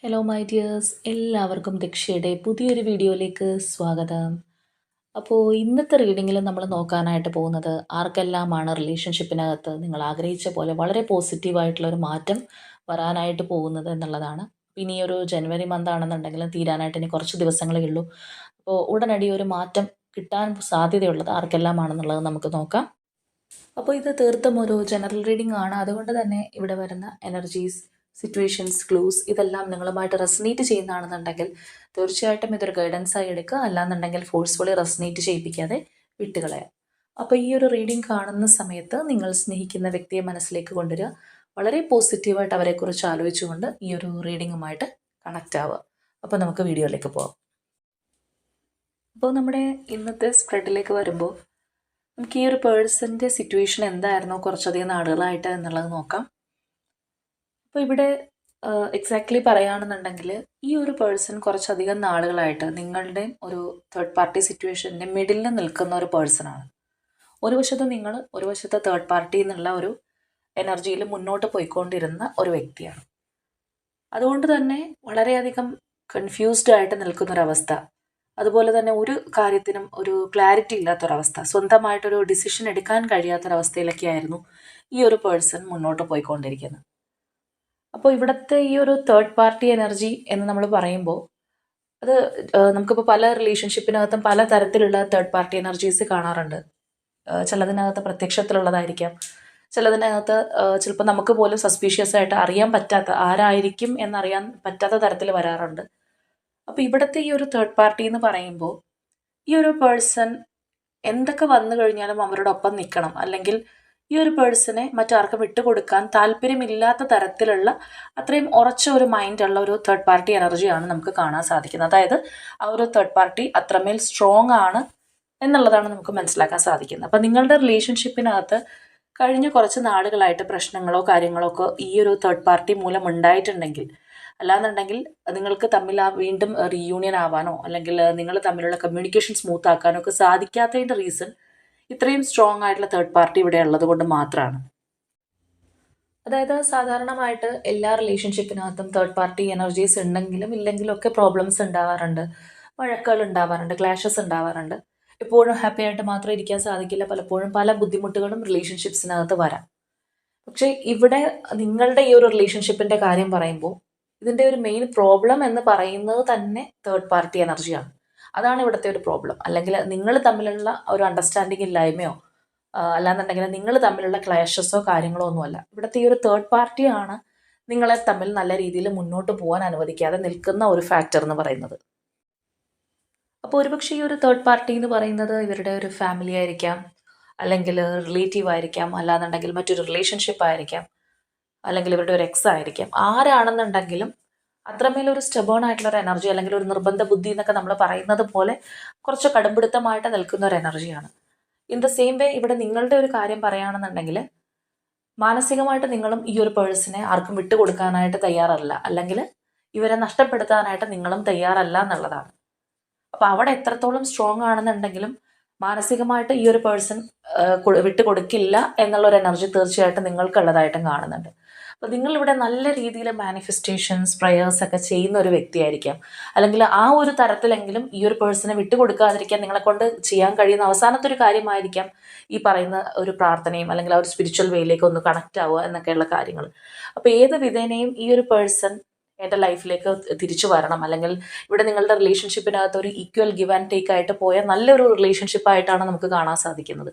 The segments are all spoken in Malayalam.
ഹലോ മൈ ഡിയേഴ്സ്, എല്ലാവർക്കും ദക്ഷയുടെ പുതിയൊരു വീഡിയോയിലേക്ക് സ്വാഗതം. അപ്പോൾ ഇന്നത്തെ റീഡിങ്ങിൽ നമ്മൾ നോക്കാനായിട്ട് പോകുന്നത് ആർക്കെല്ലാമാണ് റിലേഷൻഷിപ്പിനകത്ത് നിങ്ങൾ ആഗ്രഹിച്ച പോലെ വളരെ പോസിറ്റീവായിട്ടുള്ള ഒരു മാറ്റം വരാനായിട്ട് പോകുന്നത് എന്നുള്ളതാണ്. ഇനി ഒരു ജനുവരി മന്ത് ആണെന്നുണ്ടെങ്കിലും തീരാനായിട്ട് ഇനി കുറച്ച് ദിവസങ്ങളേ ഉള്ളൂ. അപ്പോൾ ഉടനടി ഒരു മാറ്റം കിട്ടാൻ സാധ്യതയുള്ളത് ആർക്കെല്ലാമാണെന്നുള്ളത് നമുക്ക് നോക്കാം. അപ്പോൾ ഇത് തീർത്തും ഒരു ജനറൽ റീഡിംഗ് ആണ്. അതുകൊണ്ട് തന്നെ ഇവിടെ വരുന്ന എനർജീസ്, സിറ്റുവേഷൻസ്, ക്ലൂസ് ഇതെല്ലാം നിങ്ങളുമായിട്ട് റെസനേറ്റ് ചെയ്യുന്നതാണെന്നുണ്ടെങ്കിൽ തീർച്ചയായിട്ടും ഇതൊരു ഗൈഡൻസായി എടുക്കുക. അല്ലാന്നുണ്ടെങ്കിൽ ഫോഴ്സ്ഫുള്ളി റെസനേറ്റ് ചെയ്യിപ്പിക്കാതെ വിട്ടുകളയാം. അപ്പോൾ ഈ ഒരു റീഡിംഗ് കാണുന്ന സമയത്ത് നിങ്ങൾ സ്നേഹിക്കുന്ന വ്യക്തിയെ മനസ്സിലേക്ക് കൊണ്ടുവരിക. വളരെ പോസിറ്റീവായിട്ട് അവരെക്കുറിച്ച് ആലോചിച്ചുകൊണ്ട് ഈ ഒരു റീഡിങ്ങുമായിട്ട് കണക്റ്റ് ആവുക. അപ്പോൾ നമുക്ക് വീഡിയോയിലേക്ക് പോകാം. അപ്പോൾ നമ്മുടെ ഇന്നത്തെ സ്പ്രെഡിലേക്ക് വരുമ്പോൾ നമുക്ക് ഈ ഒരു പേഴ്സൻ്റെ സിറ്റുവേഷൻ എന്തായിരുന്നോ കുറച്ചധികം നാളുകളായിട്ട് എന്നുള്ളത് നോക്കാം. അപ്പോൾ ഇവിടെ എക്സാക്ട്ലി പറയുകയാണെന്നുണ്ടെങ്കിൽ ഈ ഒരു പേഴ്സൺ കുറച്ചധികം നാളുകളായിട്ട് നിങ്ങളുടെ ഒരു തേർഡ് പാർട്ടി സിറ്റുവേഷൻ്റെ മിഡിലിൽ നിൽക്കുന്ന ഒരു പേഴ്സണാണ്. ഒരു വശത്ത് നിങ്ങൾ, ഒരു വശത്ത് തേർഡ് പാർട്ടി എന്നുള്ള ഒരു എനർജിയിൽ മുന്നോട്ട് പോയിക്കൊണ്ടിരുന്ന ഒരു വ്യക്തിയാണ്. അതുകൊണ്ട് തന്നെ വളരെയധികം കൺഫ്യൂസ്ഡ് ആയിട്ട് നിൽക്കുന്നൊരവസ്ഥ, അതുപോലെ തന്നെ ഒരു കാര്യത്തിനും ഒരു ക്ലാരിറ്റി ഇല്ലാത്തൊരവസ്ഥ, സ്വന്തമായിട്ടൊരു ഡിസിഷൻ എടുക്കാൻ കഴിയാത്തൊരവസ്ഥയിലൊക്കെ ആയിരുന്നു ഈ ഒരു പേഴ്സൺ മുന്നോട്ട് പോയിക്കൊണ്ടിരിക്കുന്നത്. അപ്പോൾ ഇവിടുത്തെ ഈ ഒരു തേർഡ് പാർട്ടി എനർജി എന്ന് നമ്മൾ പറയുമ്പോൾ അത് നമുക്കിപ്പോൾ പല റിലേഷൻഷിപ്പിനകത്തും പല തരത്തിലുള്ള തേർഡ് പാർട്ടി എനർജീസ് കാണാറുണ്ട്. ചിലതിനകത്ത് പ്രത്യക്ഷത്തിലുള്ളതായിരിക്കാം, ചിലതിനകത്ത് ചിലപ്പോൾ നമുക്ക് പോലും സസ്പീഷ്യസ് ആയിട്ട് അറിയാൻ പറ്റാത്ത, ആരായിരിക്കും എന്നറിയാൻ പറ്റാത്ത തരത്തിൽ വരാറുണ്ട്. അപ്പോൾ ഇവിടുത്തെ ഈ ഒരു തേർഡ് പാർട്ടി എന്ന് പറയുമ്പോൾ ഈ ഒരു പേഴ്സൺ എന്തൊക്കെ വന്നു കഴിഞ്ഞാലും അവരോടൊപ്പം നിൽക്കണം, അല്ലെങ്കിൽ ഈ ഒരു പേഴ്സണെ മറ്റാർക്കും വിട്ടുകൊടുക്കാൻ താല്പര്യമില്ലാത്ത തരത്തിലുള്ള അത്രയും ഉറച്ച ഒരു മൈൻഡുള്ള ഒരു തേർഡ് പാർട്ടി എനർജിയാണ് നമുക്ക് കാണാൻ സാധിക്കുന്നത്. അതായത് ആ ഒരു തേർഡ് പാർട്ടി അത്രമേൽ സ്ട്രോങ് ആണ് എന്നുള്ളതാണ് നമുക്ക് മനസ്സിലാക്കാൻ സാധിക്കുന്നത്. അപ്പം നിങ്ങളുടെ റിലേഷൻഷിപ്പിനകത്ത് കഴിഞ്ഞ കുറച്ച് നാളുകളായിട്ട് പ്രശ്നങ്ങളോ കാര്യങ്ങളോ ഒക്കെ ഈ ഒരു തേർഡ് പാർട്ടി മൂലം ഉണ്ടായിട്ടുണ്ടെങ്കിൽ, അല്ലാന്നുണ്ടെങ്കിൽ നിങ്ങൾക്ക് തമ്മിൽ വീണ്ടും റീയൂണിയൻ ആവാനോ അല്ലെങ്കിൽ നിങ്ങൾ തമ്മിലുള്ള കമ്മ്യൂണിക്കേഷൻ സ്മൂത്ത് ആക്കാനോ ഒക്കെ സാധിക്കാത്തതിൻ്റെ റീസൺ ഇത്രയും സ്ട്രോങ് ആയിട്ടുള്ള തേർഡ് പാർട്ടി ഇവിടെ ഉള്ളത് കൊണ്ട് മാത്രമാണ്. അതായത് സാധാരണമായിട്ട് എല്ലാ റിലേഷൻഷിപ്പിനകത്തും തേർഡ് പാർട്ടി എനർജീസ് ഉണ്ടെങ്കിലും ഇല്ലെങ്കിലും ഒക്കെ പ്രോബ്ലംസ് ഉണ്ടാവാറുണ്ട്, വഴക്കുകൾ ഉണ്ടാവാറുണ്ട്, ക്ലാഷസ് ഉണ്ടാവാറുണ്ട്. എപ്പോഴും ഹാപ്പി ആയിട്ട് മാത്രം ഇരിക്കാൻ സാധിക്കില്ല, പലപ്പോഴും പല ബുദ്ധിമുട്ടുകളും റിലേഷൻഷിപ്സിനകത്ത് വരാം. പക്ഷേ ഇവിടെ നിങ്ങളുടെ ഈ ഒരു റിലേഷൻഷിപ്പിൻ്റെ കാര്യം പറയുമ്പോൾ ഇതിൻ്റെ ഒരു മെയിൻ പ്രോബ്ലം എന്ന് പറയുന്നത് തന്നെ തേർഡ് പാർട്ടി എനർജിയാണ്. അതാണ് ഇവിടുത്തെ ഒരു പ്രോബ്ലം. അല്ലെങ്കിൽ നിങ്ങൾ തമ്മിലുള്ള ഒരു അണ്ടർസ്റ്റാൻഡിങ് ഇല്ലായ്മയോ അല്ലാന്നുണ്ടെങ്കിൽ നിങ്ങൾ തമ്മിലുള്ള ക്ലാഷസോ കാര്യങ്ങളോ ഒന്നുമല്ല. ഇവിടുത്തെ ഈ ഒരു തേർഡ് പാർട്ടിയാണ് നിങ്ങളെ തമ്മിൽ നല്ല രീതിയിൽ മുന്നോട്ട് പോകാൻ അനുവദിക്കാതെ നിൽക്കുന്ന ഒരു ഫാക്ടർ എന്ന് പറയുന്നത്. അപ്പോൾ ഒരുപക്ഷെ ഈ ഒരു തേർഡ് പാർട്ടി എന്ന് പറയുന്നത് ഇവരുടെ ഒരു ഫാമിലി ആയിരിക്കാം, അല്ലെങ്കിൽ റിലേറ്റീവ് ആയിരിക്കാം, അല്ലാന്നുണ്ടെങ്കിൽ മറ്റൊരു റിലേഷൻഷിപ്പ് ആയിരിക്കാം, അല്ലെങ്കിൽ ഇവരുടെ ഒരു എക്സ് ആയിരിക്കാം. ആരാണെന്നുണ്ടെങ്കിലും അത്രമേലൊരു സ്റ്റബേൺ ആയിട്ടുള്ള ഒരു എനർജി, അല്ലെങ്കിൽ ഒരു നിർബന്ധ ബുദ്ധി എന്നൊക്കെ നമ്മൾ പറയുന്നത് പോലെ കുറച്ച് കടുംപിടുത്തമായിട്ട് നിൽക്കുന്ന ഒരു എനർജിയാണ്. ഇൻ ദ സെയിം വേ ഇവിടെ നിങ്ങളുടെ ഒരു കാര്യം പറയുകയാണെന്നുണ്ടെങ്കിൽ മാനസികമായിട്ട് നിങ്ങളും ഈ ഒരു പേഴ്സണെ ആർക്കും വിട്ടുകൊടുക്കാനായിട്ട് തയ്യാറല്ല, അല്ലെങ്കിൽ ഇവരെ നഷ്ടപ്പെടുത്താനായിട്ട് നിങ്ങളും തയ്യാറല്ല എന്നുള്ളതാണ്. അപ്പോൾ അവിടെ എത്രത്തോളം സ്ട്രോങ് ആണെന്നുണ്ടെങ്കിലും മാനസികമായിട്ട് ഈ ഒരു പേഴ്സൺ വിട്ടുകൊടുക്കില്ല എന്നുള്ളൊരു എനർജി തീർച്ചയായിട്ടും നിങ്ങൾക്കുള്ളതായിട്ടും കാണുന്നുണ്ട്. അപ്പോൾ നിങ്ങളിവിടെ നല്ല രീതിയിൽ മാനിഫെസ്റ്റേഷൻസ്, പ്രയേഴ്സ് ഒക്കെ ചെയ്യുന്ന ഒരു വ്യക്തിയായിരിക്കാം, അല്ലെങ്കിൽ ആ ഒരു തരത്തിലെങ്കിലും ഈ ഒരു പേഴ്സണെ വിട്ടുകൊടുക്കാതിരിക്കാൻ നിങ്ങളെ കൊണ്ട് ചെയ്യാൻ കഴിയുന്ന അവസാനത്തെ ഒരു കാര്യമായിരിക്കാം ഈ പറയുന്ന ഒരു പ്രാർത്ഥനയും, അല്ലെങ്കിൽ ആ ഒരു സ്പിരിച്വൽ വേയിലേക്ക് ഒന്ന് കണക്റ്റ് ആവുക എന്നൊക്കെയുള്ള കാര്യങ്ങൾ. അപ്പോൾ ഏത് വിധേനയും ഈ ഒരു പേഴ്സൺ എൻ്റെ ലൈഫിലേക്ക് തിരിച്ചു വരണം, അല്ലെങ്കിൽ ഇവിടെ നിങ്ങളുടെ റിലേഷൻഷിപ്പിനകത്ത് ഒരു ഈക്വൽ ഗിവ് ആൻഡ് ടേക്ക് ആയിട്ട് പോയ നല്ലൊരു റിലേഷൻഷിപ്പായിട്ടാണ് നമുക്ക് കാണാൻ സാധിക്കുന്നത്.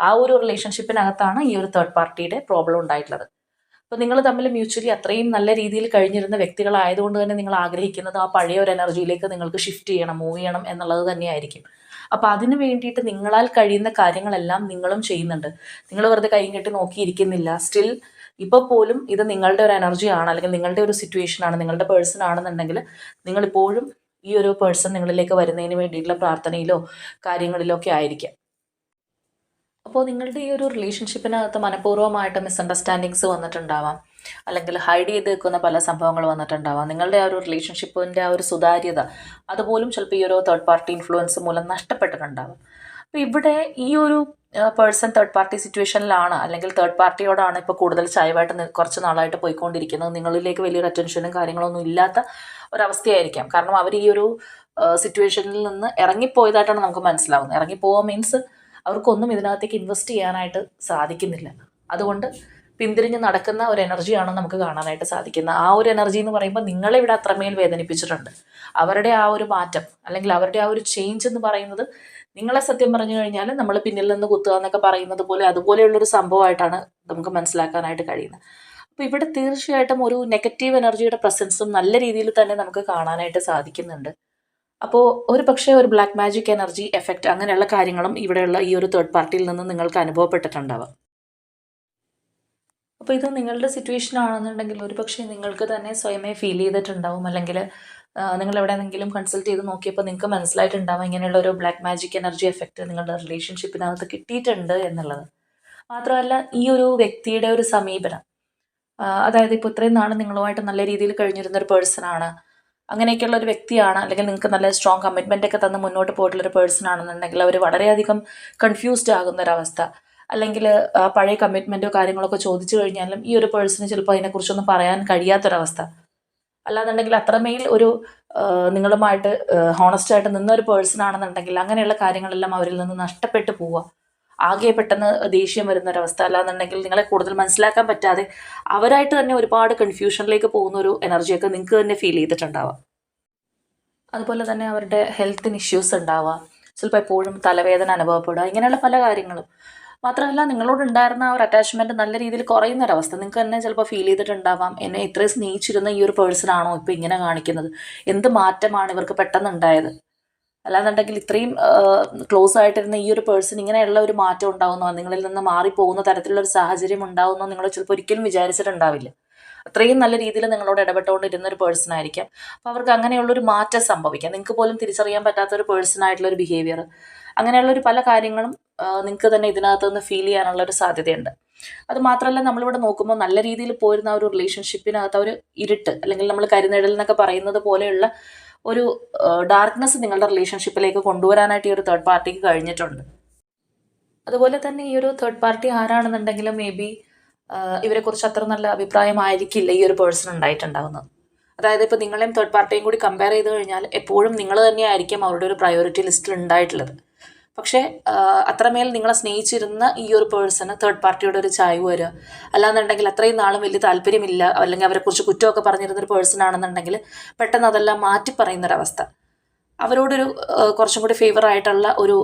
ആ ഒരു റിലേഷൻഷിപ്പിനകത്താണ് ഈ ഒരു തേർഡ് പാർട്ടിയുടെ പ്രോബ്ലം ഉണ്ടായിട്ടുള്ളത്. അപ്പോൾ നിങ്ങൾ തമ്മിൽ മ്യൂച്വലി അത്രയും നല്ല രീതിയിൽ കഴിഞ്ഞിരുന്ന വ്യക്തികളായതുകൊണ്ട് തന്നെ നിങ്ങൾ ആഗ്രഹിക്കുന്നത് ആ പഴയ ഒരു എനർജിയിലേക്ക് നിങ്ങൾക്ക് ഷിഫ്റ്റ് ചെയ്യണം, മൂവ് ചെയ്യണം എന്നുള്ളത് തന്നെയായിരിക്കും. അപ്പോൾ അതിന് വേണ്ടിയിട്ട് നിങ്ങളാൽ കഴിയുന്ന കാര്യങ്ങളെല്ലാം നിങ്ങളും ചെയ്യുന്നുണ്ട്. നിങ്ങൾ വെറുതെ കൈ കെട്ടി നോക്കിയിരിക്കുന്നില്ല. സ്റ്റിൽ ഇപ്പോൾ പോലും ഇത് നിങ്ങളുടെ ഒരു എനർജിയാണ്, അല്ലെങ്കിൽ നിങ്ങളുടെ ഒരു സിറ്റുവേഷൻ ആണ്, നിങ്ങളുടെ പേഴ്സൺ ആണെന്നുണ്ടെങ്കിൽ നിങ്ങളിപ്പോഴും ഈ ഒരു പേഴ്സൺ നിങ്ങളിലേക്ക് വരുന്നതിന് വേണ്ടിയിട്ടുള്ള പ്രാർത്ഥനയിലോ കാര്യങ്ങളിലോ ഒക്കെ ആയിരിക്കാം. അപ്പോൾ നിങ്ങളുടെ ഈ ഒരു റിലേഷൻഷിപ്പിനകത്ത് മനഃപൂർവ്വമായിട്ട് മിസ്അണ്ടർസ്റ്റാൻഡിങ്സ് വന്നിട്ടുണ്ടാവാം, അല്ലെങ്കിൽ ഹൈഡ് ചെയ്ത് വെക്കുന്ന പല സംഭവങ്ങൾ വന്നിട്ടുണ്ടാവാം. നിങ്ങളുടെ ആ ഒരു റിലേഷൻഷിപ്പിൻ്റെ ആ ഒരു സുതാര്യത അതുപോലും ചിലപ്പോൾ ഈ ഒരു തേർഡ് പാർട്ടി ഇൻഫ്ലുവൻസ് മൂലം നഷ്ടപ്പെട്ടിട്ടുണ്ടാവാം. അപ്പോൾ ഇവിടെ ഈ ഒരു പേഴ്സൺ തേർഡ് പാർട്ടി സിറ്റുവേഷനിലാണ്, അല്ലെങ്കിൽ തേർഡ് പാർട്ടിയോടാണ് ഇപ്പോൾ കൂടുതൽ ചായവായിട്ട് കുറച്ച് നാളായിട്ട് പോയിക്കൊണ്ടിരിക്കുന്നത്, നിങ്ങളിലേക്ക് വലിയൊരു അറ്റൻഷനും കാര്യങ്ങളൊന്നും ഇല്ലാത്ത ഒരവസ്ഥയായിരിക്കാം. കാരണം അവർ ഈ ഒരു സിറ്റുവേഷനിൽ നിന്ന് ഇറങ്ങിപ്പോയതായിട്ടാണ് നമുക്ക് മനസ്സിലാവുന്നത്. ഇറങ്ങിപ്പോവുക മീൻസ് അവർക്കൊന്നും ഇതിനകത്തേക്ക് ഇൻവെസ്റ്റ് ചെയ്യാനായിട്ട് സാധിക്കുന്നില്ല. അതുകൊണ്ട് പിന്തിരിഞ്ഞ് നടക്കുന്ന ഒരു എനർജിയാണ് നമുക്ക് കാണാനായിട്ട് സാധിക്കുന്നത്. ആ ഒരു എനർജി എന്ന് പറയുമ്പോൾ നിങ്ങളെ ഇവിടെ അത്രമേൽ വേദനിപ്പിച്ചിട്ടുണ്ട്. അവരുടെ ആ ഒരു മാറ്റം, അല്ലെങ്കിൽ അവരുടെ ആ ഒരു ചേഞ്ച് എന്ന് പറയുന്നത് നിങ്ങളെ സത്യം പറഞ്ഞു കഴിഞ്ഞാൽ നമ്മൾ പിന്നിൽ നിന്ന് കുത്തുക എന്നൊക്കെ പറയുന്നത് പോലെ അതുപോലെയുള്ളൊരു സംഭവമായിട്ടാണ് നമുക്ക് മനസ്സിലാക്കാനായിട്ട് കഴിയുന്നത്. അപ്പോൾ ഇവിടെ തീർച്ചയായിട്ടും ഒരു നെഗറ്റീവ് എനർജിയുടെ പ്രസൻസും നല്ല രീതിയിൽ തന്നെ നമുക്ക് കാണാനായിട്ട് സാധിക്കുന്നുണ്ട്. അപ്പോൾ ഒരു പക്ഷേ ഒരു ബ്ലാക്ക് മാജിക് എനർജി എഫക്റ്റ് അങ്ങനെയുള്ള കാര്യങ്ങളും ഇവിടെയുള്ള ഈ ഒരു തേർഡ് പാർട്ടിയിൽ നിന്ന് നിങ്ങൾക്ക് അനുഭവപ്പെട്ടിട്ടുണ്ടാവാം. അപ്പോൾ ഇത് നിങ്ങളുടെ സിറ്റുവേഷൻ ആണെന്നുണ്ടെങ്കിൽ ഒരു പക്ഷേ നിങ്ങൾക്ക് തന്നെ സ്വയമേ ഫീൽ ചെയ്തിട്ടുണ്ടാവും, അല്ലെങ്കിൽ നിങ്ങൾ എവിടെയെങ്കിലും കൺസൾട്ട് ചെയ്ത് നോക്കിയപ്പോൾ നിങ്ങൾക്ക് മനസ്സിലായിട്ടുണ്ടാവും ഇങ്ങനെയുള്ള ഒരു ബ്ലാക്ക് മാജിക് എനർജി എഫക്റ്റ് നിങ്ങളുടെ റിലേഷൻഷിപ്പിനകത്ത് കിട്ടിയിട്ടുണ്ട് എന്നുള്ളത്. മാത്രമല്ല ഈ ഒരു വ്യക്തിയുടെ ഒരു സമീപനം, അതായത് ഇപ്പോൾ ഇത്രയും നാൾ നിങ്ങളുമായിട്ട് നല്ല രീതിയിൽ കഴിഞ്ഞിരുന്ന ഒരു പേഴ്സണാണ്, അങ്ങനെയൊക്കെയുള്ള ഒരു വ്യക്തിയാണ്, അല്ലെങ്കിൽ നിങ്ങൾക്ക് നല്ല സ്ട്രോങ് കമ്മിറ്റ്മെൻ്റ് ഒക്കെ തന്ന് മുന്നോട്ട് പോയിട്ടുള്ളൊരു പേഴ്സൺ ആണെന്നുണ്ടെങ്കിൽ അവർ വളരെയധികം കൺഫ്യൂസ്ഡ് ആകുന്ന ഒരവസ്ഥ, അല്ലെങ്കിൽ പഴയ കമ്മിറ്റ്മെൻറ്റോ കാര്യങ്ങളൊക്കെ ചോദിച്ചു കഴിഞ്ഞാലും ഈ ഒരു പേഴ്സണ് ചിലപ്പോൾ അതിനെക്കുറിച്ചൊന്നും പറയാൻ കഴിയാത്തൊരവസ്ഥ. അല്ലാന്നുണ്ടെങ്കിൽ അത്രമേൽ ഒരു നിങ്ങളുമായിട്ട് ഹോണസ്റ്റായിട്ട് നിന്നൊരു പേഴ്സൺ ആണെന്നുണ്ടെങ്കിൽ അങ്ങനെയുള്ള കാര്യങ്ങളെല്ലാം അവരിൽ നിന്ന് നഷ്ടപ്പെട്ടു പോവുക, ആകെ പെട്ടെന്ന് ദേഷ്യം വരുന്നൊരവസ്ഥ, അല്ലാന്നുണ്ടെങ്കിൽ നിങ്ങളെ കൂടുതൽ മനസ്സിലാക്കാൻ പറ്റാതെ അവരായിട്ട് തന്നെ ഒരുപാട് കൺഫ്യൂഷനിലേക്ക് പോകുന്ന ഒരു എനർജിയൊക്കെ നിങ്ങൾക്ക് തന്നെ ഫീൽ ചെയ്തിട്ടുണ്ടാവാം. അതുപോലെ തന്നെ അവരുടെ ഹെൽത്തിന് ഇഷ്യൂസ് ഉണ്ടാവുക, ചിലപ്പോൾ എപ്പോഴും തലവേദന അനുഭവപ്പെടുക, ഇങ്ങനെയുള്ള പല കാര്യങ്ങളും. മാത്രമല്ല നിങ്ങളോടുണ്ടായിരുന്ന ആ ഒരു അറ്റാച്ച്മെൻറ്റ് നല്ല രീതിയിൽ കുറയുന്നൊരവസ്ഥ നിങ്ങൾക്ക് തന്നെ ചിലപ്പോൾ ഫീൽ ചെയ്തിട്ടുണ്ടാവാം. എന്നെ ഇത്രയും സ്നേഹിച്ചിരുന്ന ഈ ഒരു പേഴ്സൺ ആണോ ഇപ്പോൾ ഇങ്ങനെ കാണിക്കുന്നത്, എന്ത് മാറ്റമാണ് ഇവർക്ക് പെട്ടെന്ന് ഉണ്ടായത്, അല്ലാന്നുണ്ടെങ്കിൽ ഇത്രയും ക്ലോസ് ആയിട്ടിരുന്ന ഈ ഒരു പേഴ്സൺ ഇങ്ങനെയുള്ള ഒരു മാറ്റം ഉണ്ടാവുന്നോ, നിങ്ങളിൽ നിന്ന് മാറിപ്പോകുന്ന തരത്തിലുള്ളൊരു സാഹചര്യം ഉണ്ടാവുന്നോ നിങ്ങൾ ചിലപ്പോൾ ഒരിക്കലും വിചാരിച്ചിട്ടുണ്ടാവില്ല. അത്രയും നല്ല രീതിയിൽ നിങ്ങളോട് ഇടപെട്ടുകൊണ്ടിരുന്ന ഒരു പേഴ്സൺ ആയിരിക്കാം. അപ്പോൾ അവർക്ക് അങ്ങനെയുള്ളൊരു മാറ്റം സംഭവിക്കാം, നിങ്ങൾക്ക് പോലും തിരിച്ചറിയാൻ പറ്റാത്തൊരു പേഴ്സൺ ആയിട്ടുള്ളൊരു ബിഹേവിയർ, അങ്ങനെയുള്ളൊരു പല കാര്യങ്ങളും നിങ്ങൾക്ക് തന്നെ ഇതിനകത്ത് നിന്ന് ഫീൽ ചെയ്യാനുള്ളൊരു സാധ്യതയുണ്ട്. അത് മാത്രമല്ല നമ്മളിവിടെ നോക്കുമ്പോൾ നല്ല രീതിയിൽ പോയിരുന്ന ആ ഒരു റിലേഷൻഷിപ്പിനകത്ത് ഒരു ഇരുട്ട്, അല്ലെങ്കിൽ നമ്മൾ കരിനിഴൽ എന്നൊക്കെ പറയുന്നത് പോലെയുള്ള ഒരു ഡാർക്ക്നെസ് നിങ്ങളുടെ റിലേഷൻഷിപ്പിലേക്ക് കൊണ്ടുവരാനായിട്ട് ഈ ഒരു തേർഡ് പാർട്ടിക്ക് കഴിഞ്ഞിട്ടുണ്ട്. അതുപോലെ തന്നെ ഈ ഒരു തേർഡ് പാർട്ടി ആരാണെന്നുണ്ടെങ്കിലും മേ ബി ഇവരെക്കുറിച്ച് അത്ര നല്ല അഭിപ്രായമായിരിക്കില്ല ഈ ഒരു പേഴ്സൺ ഉണ്ടായിട്ടുണ്ടാകുന്നത്. അതായത് ഇപ്പോൾ നിങ്ങളെയും തേർഡ് പാർട്ടിയും കൂടി കമ്പയർ ചെയ്ത് കഴിഞ്ഞാൽ എപ്പോഴും നിങ്ങൾ തന്നെയായിരിക്കും അവരുടെ ഒരു പ്രയോറിറ്റി ലിസ്റ്റിൽ ഉണ്ടായിട്ടുള്ളത്. പക്ഷേ അത്രമേൽ നിങ്ങളെ സ്നേഹിച്ചിരുന്ന ഈ ഒരു പേഴ്സണ് തേർഡ് പാർട്ടിയുടെ ഒരു ചായ്വ് വരിക, അല്ലാന്നുണ്ടെങ്കിൽ അത്രയും നാളും വലിയ താല്പര്യമില്ല, അല്ലെങ്കിൽ അവരെക്കുറിച്ച് കുറ്റമൊക്കെ പറഞ്ഞിരുന്നൊരു പേഴ്സൺ ആണെന്നുണ്ടെങ്കിൽ പെട്ടെന്ന് അതെല്ലാം മാറ്റി പറയുന്നൊരവസ്ഥ, അവരോടൊരു കുറച്ചും കൂടി ഫേവർ ആയിട്ടുള്ള ഒരു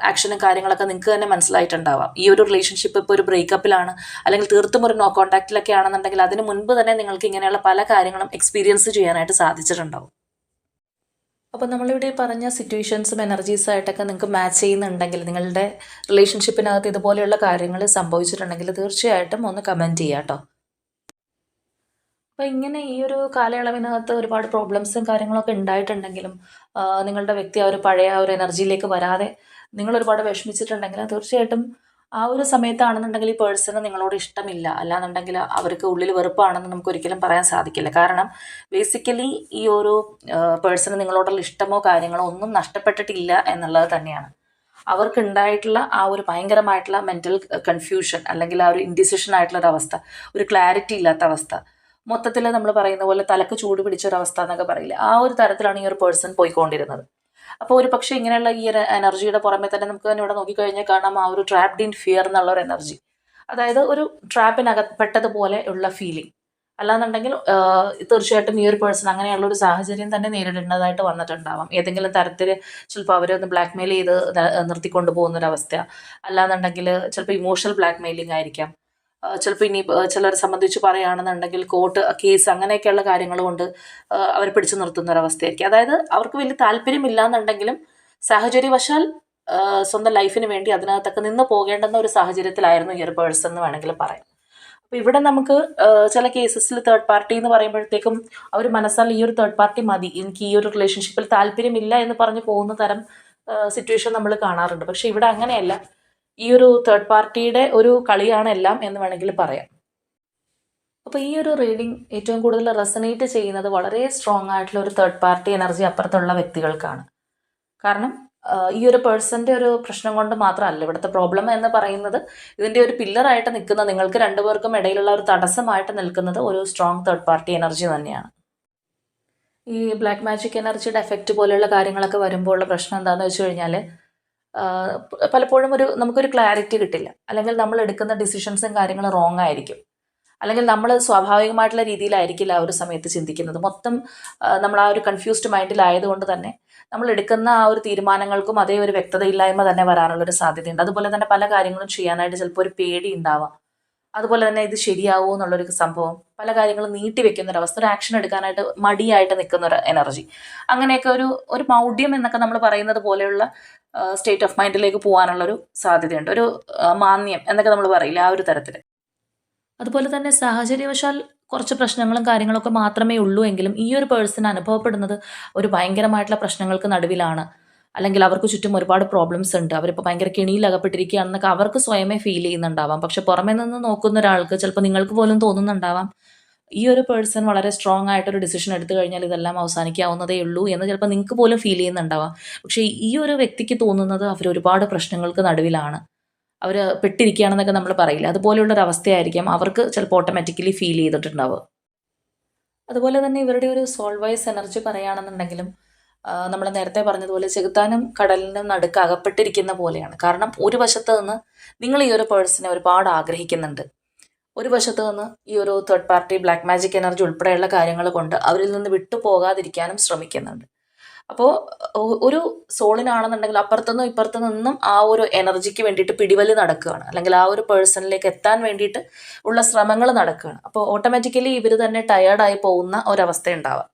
ആക്ഷനും കാര്യങ്ങളൊക്കെ നിങ്ങൾക്ക് തന്നെ മനസ്സിലായിട്ടുണ്ടാവാം. ഈ ഒരു റിലേഷൻഷിപ്പ് ഇപ്പോൾ ഒരു ബ്രേക്കപ്പിലാണ്, അല്ലെങ്കിൽ തീർത്തും ഒരു നോ കോൺടാക്റ്റിലൊക്കെ ആണെന്നുണ്ടെങ്കിൽ അതിന് മുൻപ് തന്നെ നിങ്ങൾക്ക് ഇങ്ങനെയുള്ള പല കാര്യങ്ങളും എക്സ്പീരിയൻസ് ചെയ്യാനായിട്ട് സാധിച്ചിട്ടുണ്ടാവും. അപ്പോൾ നമ്മളിവിടെ പറഞ്ഞ സിറ്റുവേഷൻസും എനർജീസായിട്ടൊക്കെ നിങ്ങൾക്ക് മാച്ച് ചെയ്യുന്നുണ്ടെങ്കിൽ, നിങ്ങളുടെ റിലേഷൻഷിപ്പിനകത്ത് ഇതുപോലെയുള്ള കാര്യങ്ങൾ സംഭവിച്ചിട്ടുണ്ടെങ്കിൽ തീർച്ചയായിട്ടും ഒന്ന് കമൻറ്റ് ചെയ്യാം കേട്ടോ. അപ്പോൾ ഇങ്ങനെ ഈ ഒരു കാലയളവിനകത്ത് ഒരുപാട് പ്രോബ്ലംസും കാര്യങ്ങളൊക്കെ ഉണ്ടായിട്ടുണ്ടെങ്കിലും നിങ്ങളുടെ വ്യക്തി ആ ഒരു പഴയ ആ ഒരു എനർജിയിലേക്ക് വരാതെ നിങ്ങൾ ഒരുപാട് വിഷമിച്ചിട്ടുണ്ടെങ്കിൽ തീർച്ചയായിട്ടും ആ ഒരു സമയത്താണെന്നുണ്ടെങ്കിൽ ഈ പേഴ്സണ് നിങ്ങളോട് ഇഷ്ടമില്ല, അല്ലാന്നുണ്ടെങ്കിൽ അവർക്ക് ഉള്ളിൽ വെറുപ്പാണെന്ന് നമുക്ക് ഒരിക്കലും പറയാൻ സാധിക്കില്ല. കാരണം ബേസിക്കലി ഈ ഒരു പേഴ്സണ് നിങ്ങളോടുള്ള ഇഷ്ടമോ കാര്യങ്ങളോ ഒന്നും നഷ്ടപ്പെട്ടിട്ടില്ല എന്നുള്ളത് തന്നെയാണ്. അവർക്കുണ്ടായിട്ടുള്ള ആ ഒരു ഭയങ്കരമായിട്ടുള്ള മെൻ്റൽ കൺഫ്യൂഷൻ, അല്ലെങ്കിൽ ആ ഒരു ഇൻഡിസിഷൻ ആയിട്ടുള്ള ഒരു അവസ്ഥ, ഒരു ക്ലാരിറ്റി ഇല്ലാത്ത അവസ്ഥ, മൊത്തത്തിൽ നമ്മൾ പറയുന്ന പോലെ തലക്ക് ചൂട് പിടിച്ചൊരവസ്ഥ എന്നൊക്കെ പറയില്ല, ആ ഒരു തരത്തിലാണ് ഈ ഒരു പേഴ്സൺ പോയിക്കൊണ്ടിരുന്നത്. അപ്പോൾ ഒരു പക്ഷേ ഇങ്ങനെയുള്ള ഈ ഒരു എനർജിയുടെ പുറമെ തന്നെ നമുക്ക് തന്നെ ഇവിടെ നോക്കിക്കഴിഞ്ഞാൽ കാണാം ആ ഒരു ട്രാപ്ഡ് ഇൻ ഫിയർ എന്നുള്ള ഒരു എനർജി, അതായത് ഒരു ട്രാപ്പിനകപ്പെട്ടതുപോലെ ഉള്ള ഫീലിംഗ്. അല്ലാന്നുണ്ടെങ്കിൽ തീർച്ചയായിട്ടും ഈ ഒരു പേഴ്സൺ അങ്ങനെയുള്ള ഒരു സാഹചര്യം തന്നെ നേരിടേണ്ടതായിട്ട് വന്നിട്ടുണ്ടാവാം. ഏതെങ്കിലും തരത്തിൽ ചിലപ്പോൾ അവരൊന്ന് ബ്ലാക്ക് മെയിൽ ചെയ്ത് നിർത്തിക്കൊണ്ട് പോകുന്നൊരവസ്ഥ, അല്ലാന്നുണ്ടെങ്കിൽ ചിലപ്പോൾ ഇമോഷണൽ ബ്ലാക്ക് മെയിലിംഗ് ആയിരിക്കാം, ചിലപ്പോൾ ഇനി ചിലരെ സംബന്ധിച്ച് പറയുകയാണെന്നുണ്ടെങ്കിൽ കോർട്ട് കേസ് അങ്ങനെയൊക്കെയുള്ള കാര്യങ്ങൾ കൊണ്ട് അവർ പിടിച്ചു നിർത്തുന്ന ഒരവസ്ഥയായിരിക്കും. അതായത് അവർക്ക് വലിയ താല്പര്യമില്ല എന്നുണ്ടെങ്കിലും സാഹചര്യവശാൽ സ്വന്തം ലൈഫിന് വേണ്ടി അതിനകത്തൊക്കെ നിന്ന് പോകേണ്ടുന്ന ഒരു സാഹചര്യത്തിലായിരുന്നു ഈ ഒരു പേഴ്സൺ എന്ന് വേണമെങ്കിൽ പറയാം. അപ്പോൾ ഇവിടെ നമുക്ക് ചില കേസസിൽ തേർഡ് പാർട്ടി എന്ന് പറയുമ്പോഴത്തേക്കും അവർ മനസ്സാൽ ഈ ഒരു തേർഡ് പാർട്ടി മതി, എനിക്ക് ഈ ഒരു റിലേഷൻഷിപ്പിൽ താല്പര്യമില്ല എന്ന് പറഞ്ഞ് പോകുന്ന തരം സിറ്റുവേഷൻ നമ്മൾ കാണാറുണ്ട്. പക്ഷേ ഇവിടെ അങ്ങനെയല്ല, ഈ ഒരു തേർഡ് പാർട്ടിയുടെ ഒരു കളിയാണ് എല്ലാം എന്ന് വേണമെങ്കിൽ പറയാം. അപ്പോൾ ഈ ഒരു റീഡിംഗ് ഏറ്റവും കൂടുതൽ റെസനേറ്റ് ചെയ്യുന്നത് വളരെ സ്ട്രോങ് ആയിട്ടുള്ള ഒരു തേർഡ് പാർട്ടി എനർജി അപ്പുറത്തുള്ള വ്യക്തികൾക്കാണ്. കാരണം ഈ ഒരു പേഴ്സൻ്റെ ഒരു പ്രശ്നം കൊണ്ട് മാത്രമല്ല ഇവിടുത്തെ പ്രോബ്ലം എന്ന് പറയുന്നത്, ഇതിൻ്റെ ഒരു പില്ലറായിട്ട് നിൽക്കുന്ന നിങ്ങൾക്ക് രണ്ടുപേർക്കും ഇടയിലുള്ള ഒരു തടസ്സമായിട്ട് നിൽക്കുന്നത് ഒരു സ്ട്രോങ് തേർഡ് പാർട്ടി എനർജി തന്നെയാണ്. ഈ ബ്ലാക്ക് മാജിക് എനർജിയുടെ എഫക്റ്റ് പോലെയുള്ള കാര്യങ്ങളൊക്കെ വരുമ്പോൾ ഉള്ള പ്രശ്നം എന്താണെന്ന് വെച്ച് കഴിഞ്ഞാൽ, പലപ്പോഴും നമുക്കൊരു ക്ലാരിറ്റി കിട്ടില്ല, അല്ലെങ്കിൽ നമ്മൾ എടുക്കുന്ന ഡിസിഷൻസും കാര്യങ്ങളും റോങ് ആയിരിക്കും, അല്ലെങ്കിൽ നമ്മൾ സ്വാഭാവികമായിട്ടുള്ള രീതിയിലായിരിക്കില്ല ആ ഒരു സമയത്ത് ചിന്തിക്കുന്നത്. മൊത്തം നമ്മൾ ആ ഒരു കൺഫ്യൂസ്ഡ് മൈൻഡിലായതുകൊണ്ട് തന്നെ നമ്മൾ എടുക്കുന്ന ആ ഒരു തീരുമാനങ്ങൾക്കും അതേ ഒരു വ്യക്തതയില്ലായ്മ തന്നെ വരാനുള്ളൊരു സാധ്യതയുണ്ട്. അതുപോലെ തന്നെ പല കാര്യങ്ങളും ചെയ്യാനായിട്ട് ചിലപ്പോൾ ഒരു പേടി ഉണ്ടാവാം. അതുപോലെ തന്നെ ഇത് ശരിയാവുമോ എന്നുള്ളൊരു സംഭവം, പല കാര്യങ്ങളും നീട്ടി വെക്കുന്ന ഒരു അവസ്ഥ, ഒരു ആക്ഷൻ എടുക്കാനായിട്ട് മടിയായിട്ട് നിൽക്കുന്ന ഒരു എനർജി, അങ്ങനെയൊക്കെ ഒരു മൗഢ്യം എന്നൊക്കെ നമ്മൾ പറയുന്നത് പോലെയുള്ള സ്റ്റേറ്റ് ഓഫ് മൈൻഡിലേക്ക് പോകാനുള്ളൊരു സാധ്യതയുണ്ട്. ഒരു മാന്യം എന്നൊക്കെ നമ്മൾ പറയില്ല, ആ ഒരു തരത്തിൽ. അതുപോലെ തന്നെ സാഹചര്യവശാൽ കുറച്ച് പ്രശ്നങ്ങളും കാര്യങ്ങളൊക്കെ മാത്രമേ ഉള്ളൂ എങ്കിലും ഈ ഒരു പേഴ്സൺ അനുഭവപ്പെടുന്നത് ഒരു ഭയങ്കരമായിട്ടുള്ള പ്രശ്നങ്ങൾക്ക് നടുവിലാണ്, അല്ലെങ്കിൽ അവർക്ക് ചുറ്റും ഒരുപാട് പ്രോബ്ലംസ് ഉണ്ട്, അവരിപ്പോൾ ഭയങ്കര കെണിയിൽ അകപ്പെട്ടിരിക്കുകയാണെന്നൊക്കെ അവർക്ക് സ്വയമേ ഫീൽ ചെയ്യുന്നുണ്ടാവാം. പക്ഷെ പുറമേ നിന്ന് നോക്കുന്ന ഒരാൾക്ക് ചിലപ്പോൾ നിങ്ങൾക്ക് പോലും തോന്നുന്നുണ്ടാവാം ഈ ഒരു പേഴ്സൺ വളരെ സ്ട്രോങ് ആയിട്ടൊരു ഡിസിഷൻ എടുത്തു കഴിഞ്ഞാൽ ഇതെല്ലാം അവസാനിക്കാവുന്നതേ ഉള്ളൂ എന്ന് ചിലപ്പോൾ നിങ്ങൾക്ക് പോലും ഫീൽ ചെയ്യുന്നുണ്ടാവാം. പക്ഷേ ഈ ഒരു വ്യക്തിക്ക് തോന്നുന്നത് അവർ ഒരുപാട് പ്രശ്നങ്ങൾക്ക് നടുവിലാണ്, അവർ പെട്ടിരിക്കുകയാണെന്നൊക്കെ നമ്മൾ പറയില്ല, അതുപോലെയുള്ളൊരു അവസ്ഥയായിരിക്കാം അവർക്ക് ചിലപ്പോൾ ഓട്ടോമാറ്റിക്കലി ഫീൽ ചെയ്തിട്ടുണ്ടാവുക. അതുപോലെ തന്നെ ഇവരുടെ ഒരു സോൾ വൈസ് എനർജി പറയുകയാണെന്നുണ്ടെങ്കിലും നമ്മൾ നേരത്തെ പറഞ്ഞതുപോലെ ചെകുത്താനും കടലിനും നടുക്ക് അകപ്പെട്ടിരിക്കുന്ന പോലെയാണ്. കാരണം ഒരു വശത്ത് നിന്ന് നിങ്ങൾ ഈ ഒരു പേഴ്സണെ ഒരുപാട് ആഗ്രഹിക്കുന്നുണ്ട്, ഒരു വശത്ത് നിന്ന് ഈ ഒരു third party black magic energy ഉൾപ്പെടെയുള്ള കാര്യങ്ങൾ കൊണ്ട് അവരിൽ നിന്ന് വിട്ടു പോകാതിരിക്കാനും ശ്രമിക്കുന്നുണ്ട്. അപ്പോൾ ഒരു സോളിനാണെന്നുണ്ടെങ്കിൽ അപ്പുറത്തുനിന്നും ഇപ്പുറത്തു നിന്നും ആ ഒരു എനർജിക്ക് വേണ്ടിയിട്ട് പിടിവലി നടക്കുകയാണ്, അല്ലെങ്കിൽ ആ ഒരു പേഴ്സണിലേക്ക് എത്താൻ വേണ്ടിയിട്ട് ഉള്ള ശ്രമങ്ങൾ നടക്കുകയാണ്. അപ്പോൾ ഓട്ടോമാറ്റിക്കലി ഇവർ തന്നെ ടയേർഡായി പോകുന്ന ഒരവസ്ഥ ഉണ്ടാവാം.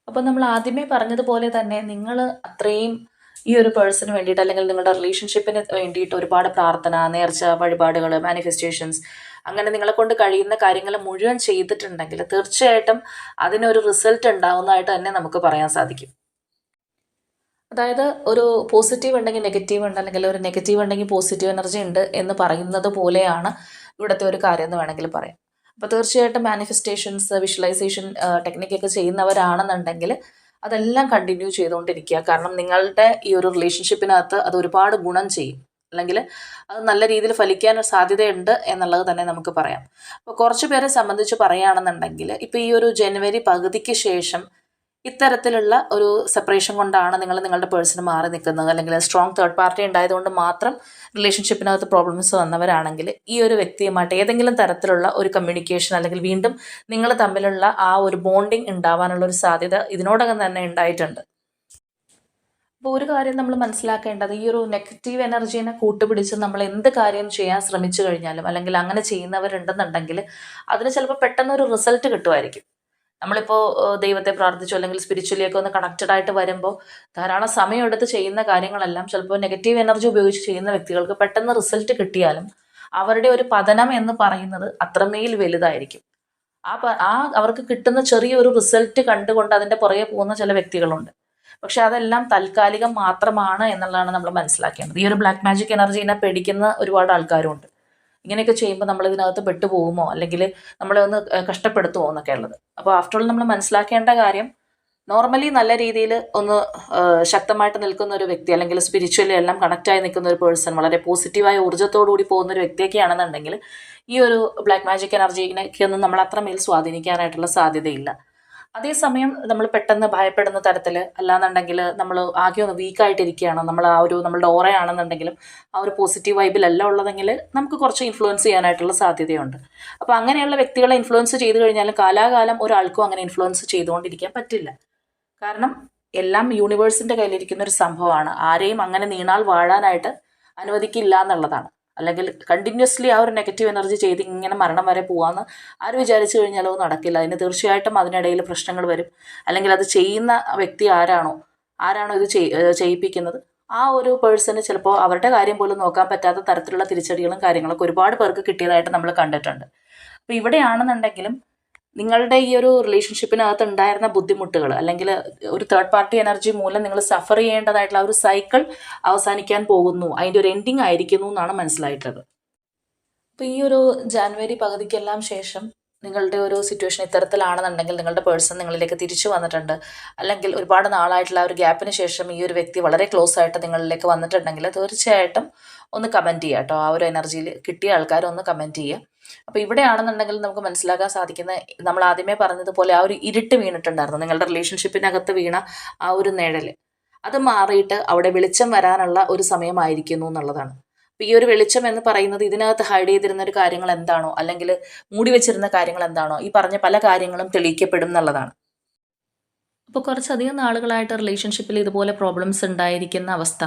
അപ്പോൾ നമ്മൾ ആദ്യമേ പറഞ്ഞതുപോലെ തന്നെ നിങ്ങൾ അത്രയും ഈ ഒരു പേഴ്സണിന് വേണ്ടിയിട്ട്, അല്ലെങ്കിൽ നിങ്ങളുടെ റിലേഷൻഷിപ്പിന് വേണ്ടിയിട്ട് ഒരുപാട് പ്രാർത്ഥന, നേർച്ച, വഴിപാടുകൾ, മാനിഫെസ്റ്റേഷൻസ്, അങ്ങനെ നിങ്ങളെ കൊണ്ട് കഴിയുന്ന കാര്യങ്ങൾ മുഴുവൻ ചെയ്തിട്ടുണ്ടെങ്കിൽ തീർച്ചയായിട്ടും അതിനൊരു റിസൾട്ട് ഉണ്ടാവുന്നതായിട്ട് തന്നെ നമുക്ക് പറയാൻ സാധിക്കും. അതായത് ഒരു പോസിറ്റീവ് ഉണ്ടെങ്കിൽ നെഗറ്റീവ് ഉണ്ട്, അല്ലെങ്കിൽ ഒരു നെഗറ്റീവ് ഉണ്ടെങ്കിൽ പോസിറ്റീവ് എനർജി ഉണ്ട് എന്ന് പറയുന്നത് പോലെയാണ് ഇവിടുത്തെ ഒരു കാര്യം എന്ന് വേണമെങ്കിൽ പറയാം. അപ്പോൾ തീർച്ചയായിട്ടും മാനിഫെസ്റ്റേഷൻസ്, വിഷ്വലൈസേഷൻ ടെക്നിക്കൊക്കെ ചെയ്യുന്നവരാണെന്നുണ്ടെങ്കിൽ അതെല്ലാം കണ്ടിന്യൂ ചെയ്തുകൊണ്ടിരിക്കുക. കാരണം നിങ്ങളുടെ ഈ ഒരു റിലേഷൻഷിപ്പിനകത്ത് അത് ഒരുപാട് ഗുണം ചെയ്യും, അല്ലെങ്കിൽ അത് നല്ല രീതിയിൽ ഫലിക്കാൻ സാധ്യതയുണ്ട് എന്നുള്ളത് തന്നെ നമുക്ക് പറയാം. അപ്പോൾ കുറച്ച് പേരെ സംബന്ധിച്ച് പറയുകയാണെന്നുണ്ടെങ്കിൽ ഇപ്പോൾ ഈ ഒരു ജനുവരി പകുതിക്ക് ശേഷം ഇത്തരത്തിലുള്ള ഒരു സെപ്പറേഷൻ കൊണ്ടാണ് നിങ്ങൾ നിങ്ങളുടെ പേഴ്സൺ മാറി നിൽക്കുന്നത്, അല്ലെങ്കിൽ സ്ട്രോങ് തേർഡ് പാർട്ടി ഉണ്ടായതുകൊണ്ട് മാത്രം റിലേഷൻഷിപ്പിനകത്ത് പ്രോബ്ലംസ് വന്നവരാണെങ്കിൽ ഈ ഒരു വ്യക്തിയുമായിട്ട് ഏതെങ്കിലും തരത്തിലുള്ള ഒരു കമ്മ്യൂണിക്കേഷൻ, അല്ലെങ്കിൽ വീണ്ടും നിങ്ങൾ തമ്മിലുള്ള ആ ഒരു ബോണ്ടിങ് ഉണ്ടാവാനുള്ള ഒരു സാധ്യത ഇതിനോടകം തന്നെ ഉണ്ടായിട്ടുണ്ട്. അപ്പോൾ ഒരു കാര്യം നമ്മൾ മനസ്സിലാക്കേണ്ടത്, ഈ ഒരു നെഗറ്റീവ് എനർജീനെ കൂട്ടുപിടിച്ച് നമ്മൾ എന്ത് കാര്യം ചെയ്യാൻ ശ്രമിച്ചു കഴിഞ്ഞാലും, അല്ലെങ്കിൽ അങ്ങനെ ചെയ്യുന്നവരുണ്ടെന്നുണ്ടെങ്കിൽ അതിന് ചിലപ്പോൾ പെട്ടെന്നൊരു റിസൾട്ട് കിട്ടുമായിരിക്കും. നമ്മളിപ്പോൾ ദൈവത്തെ പ്രാർത്ഥിച്ചു അല്ലെങ്കിൽ സ്പിരിച്വലിയൊക്കെ ഒന്ന് കണക്റ്റഡ് ആയിട്ട് വരുമ്പോൾ ധാരാളം സമയമെടുത്ത് ചെയ്യുന്ന കാര്യങ്ങളെല്ലാം ചിലപ്പോൾ നെഗറ്റീവ് എനർജി ഉപയോഗിച്ച് ചെയ്യുന്ന വ്യക്തികൾക്ക് പെട്ടെന്ന് റിസൾട്ട് കിട്ടിയാലും അവരുടെ ഒരു പതനം എന്ന് പറയുന്നത് അത്രമേൽ വലുതായിരിക്കും. ആ അവർക്ക് കിട്ടുന്ന ചെറിയൊരു റിസൾട്ട് കണ്ടുകൊണ്ട് അതിൻ്റെ പുറകെ പോകുന്ന ചില വ്യക്തികളുണ്ട്. പക്ഷെ അതെല്ലാം താൽക്കാലികം മാത്രമാണ് എന്നുള്ളതാണ് നമ്മൾ മനസ്സിലാക്കേണ്ടത്. ഈ ഒരു ബ്ലാക്ക് മാജിക് എനർജീനെ പേടിക്കുന്ന ഒരുപാട് ആൾക്കാരുണ്ട്. ഇങ്ങനെയൊക്കെ ചെയ്യുമ്പോൾ നമ്മൾ ഇതിനകത്ത് പെട്ടുപോകുമോ, അല്ലെങ്കിൽ നമ്മളെ ഒന്ന് കഷ്ടപ്പെടുത്തുമോ എന്നൊക്കെ ഉള്ളത്. അപ്പോൾ ആഫ്റ്റർ ഓൾ നമ്മൾ മനസ്സിലാക്കേണ്ട കാര്യം, നോർമലി നല്ല രീതിയിൽ ഒന്ന് ശക്തമായിട്ട് നിൽക്കുന്ന ഒരു വ്യക്തി, അല്ലെങ്കിൽ സ്പിരിച്വലി എല്ലാം കണക്റ്റായി നിൽക്കുന്ന ഒരു പേഴ്സൺ, വളരെ പോസിറ്റീവായ ഊർജ്ജത്തോടുകൂടി പോകുന്ന ഒരു വ്യക്തിയൊക്കെ ആണെന്നുണ്ടെങ്കിൽ ഈ ഒരു ബ്ലാക്ക് മാജിക് എനർജിക്ക് ഒന്നും നമ്മൾ അത്രമേൽ സ്വാധീനിക്കാനായിട്ടുള്ള സാധ്യതയില്ല. അതേസമയം നമ്മൾ പെട്ടെന്ന് ഭയപ്പെടുന്ന തരത്തിൽ, അല്ലാന്നുണ്ടെങ്കിൽ നമ്മൾ ആകെ ഒന്ന് വീക്കായിട്ടിരിക്കുകയാണ്, നമ്മൾ ആ ഒരു നമ്മളുടെ ഓറയാണെന്നുണ്ടെങ്കിലും ആ ഒരു പോസിറ്റീവ് വൈബിലല്ല ഉള്ളതെങ്കിൽ നമുക്ക് കുറച്ച് ഇൻഫ്ലുവൻസ് ചെയ്യാനായിട്ടുള്ള സാധ്യതയുണ്ട്. അപ്പോൾ അങ്ങനെയുള്ള വ്യക്തികളെ ഇൻഫ്ലുവൻസ് ചെയ്തു കഴിഞ്ഞാലും കാലാകാലം ഒരാൾക്കും അങ്ങനെ ഇൻഫ്ലുവൻസ് ചെയ്തുകൊണ്ടിരിക്കാൻ പറ്റില്ല. കാരണം എല്ലാം യൂണിവേഴ്സിൻ്റെ കയ്യിലിരിക്കുന്ന ഒരു സംഭവമാണ്, ആരെയും അങ്ങനെ നീണാൾ വാഴാനായിട്ട് അനുവദിക്കില്ല എന്നുള്ളതാണ്. അല്ലെങ്കിൽ കണ്ടിന്യൂസ്ലി ആ ഒരു നെഗറ്റീവ് എനർജി ചെയ്ത് ഇങ്ങനെ മരണം വരെ പോകാമെന്ന് ആര് വിചാരിച്ചു കഴിഞ്ഞാലോ നടക്കില്ല. അതിന് തീർച്ചയായിട്ടും അതിനിടയിൽ പ്രശ്നങ്ങൾ വരും. അല്ലെങ്കിൽ അത് ചെയ്യുന്ന വ്യക്തി ആരാണോ ഇത് ചെയ്യിപ്പിക്കുന്നത് ആ ഒരു പേഴ്സണ് ചിലപ്പോൾ അവരുടെ കാര്യം പോലും നോക്കാൻ പറ്റാത്ത തരത്തിലുള്ള തിരിച്ചടികളും കാര്യങ്ങളൊക്കെ ഒരുപാട് പേർക്ക് കിട്ടിയതായിട്ട് നമ്മൾ കണ്ടിട്ടുണ്ട്. അപ്പോൾ ഇവിടെയാണെന്നുണ്ടെങ്കിലും നിങ്ങളുടെ ഈ ഒരു റിലേഷൻഷിപ്പിനകത്ത് ഉണ്ടായിരുന്ന ബുദ്ധിമുട്ടുകൾ, അല്ലെങ്കിൽ ഒരു തേർഡ് പാർട്ടി എനർജി മൂലം നിങ്ങൾ സഫർ ചെയ്യേണ്ടതായിട്ടുള്ള ആ ഒരു സൈക്കിൾ അവസാനിക്കാൻ പോകുന്നു, അതിൻ്റെ ഒരു എൻഡിങ് ആയിരിക്കുന്നു എന്നാണ് മനസ്സിലായിട്ടുള്ളത്. അപ്പോൾ ഈ ഒരു ജാനുവരി പകുതിക്കെല്ലാം ശേഷം നിങ്ങളുടെ ഒരു സിറ്റുവേഷൻ ഇത്തരത്തിലാണെന്നുണ്ടെങ്കിൽ നിങ്ങളുടെ പേഴ്സൺ നിങ്ങളിലേക്ക് തിരിച്ചു വന്നിട്ടുണ്ട്, അല്ലെങ്കിൽ ഒരുപാട് നാളായിട്ടുള്ള ആ ഒരു ഗ്യാപ്പിന് ശേഷം ഈ ഒരു വ്യക്തി വളരെ ക്ലോസ് ആയിട്ട് നിങ്ങളിലേക്ക് വന്നിട്ടുണ്ടെങ്കിൽ തീർച്ചയായിട്ടും ഒന്ന് കമൻറ്റ് ചെയ്യുക കേട്ടോ. ആ ഒരു എനർജിയിൽ കിട്ടിയ ആൾക്കാർ ഒന്ന് കമൻറ്റ് ചെയ്യുക. അപ്പോൾ ഇവിടെയാണെന്നുണ്ടെങ്കിൽ നമുക്ക് മനസ്സിലാക്കാൻ സാധിക്കുന്ന, നമ്മൾ ആദ്യമേ പറഞ്ഞതുപോലെ ആ ഒരു ഇരുട്ട് വീണിട്ടുണ്ടായിരുന്നു, നിങ്ങളുടെ റിലേഷൻഷിപ്പിനകത്ത് വീണ ആ ഒരു നിഴൽ, അത് മാറിയിട്ട് അവിടെ വെളിച്ചം വരാനുള്ള ഒരു സമയമായിരിക്കുന്നു എന്നുള്ളതാണ്. അപ്പോൾ ഈ ഒരു വെളിച്ചം എന്ന് പറയുന്നത് ഇതിനകത്ത് ഹൈഡ് ചെയ്തിരുന്ന ഒരു കാര്യങ്ങൾ എന്താണോ, അല്ലെങ്കിൽ മൂടി വെച്ചിരുന്ന കാര്യങ്ങൾ എന്താണോ, ഈ പറഞ്ഞ പല കാര്യങ്ങളും തെളിയിക്കപ്പെടും എന്നുള്ളതാണ്. അപ്പോൾ കുറച്ചധികം നാളുകളായിട്ട് റിലേഷൻഷിപ്പിൽ ഇതുപോലെ പ്രോബ്ലംസ് ഉണ്ടായിരിക്കുന്ന അവസ്ഥ,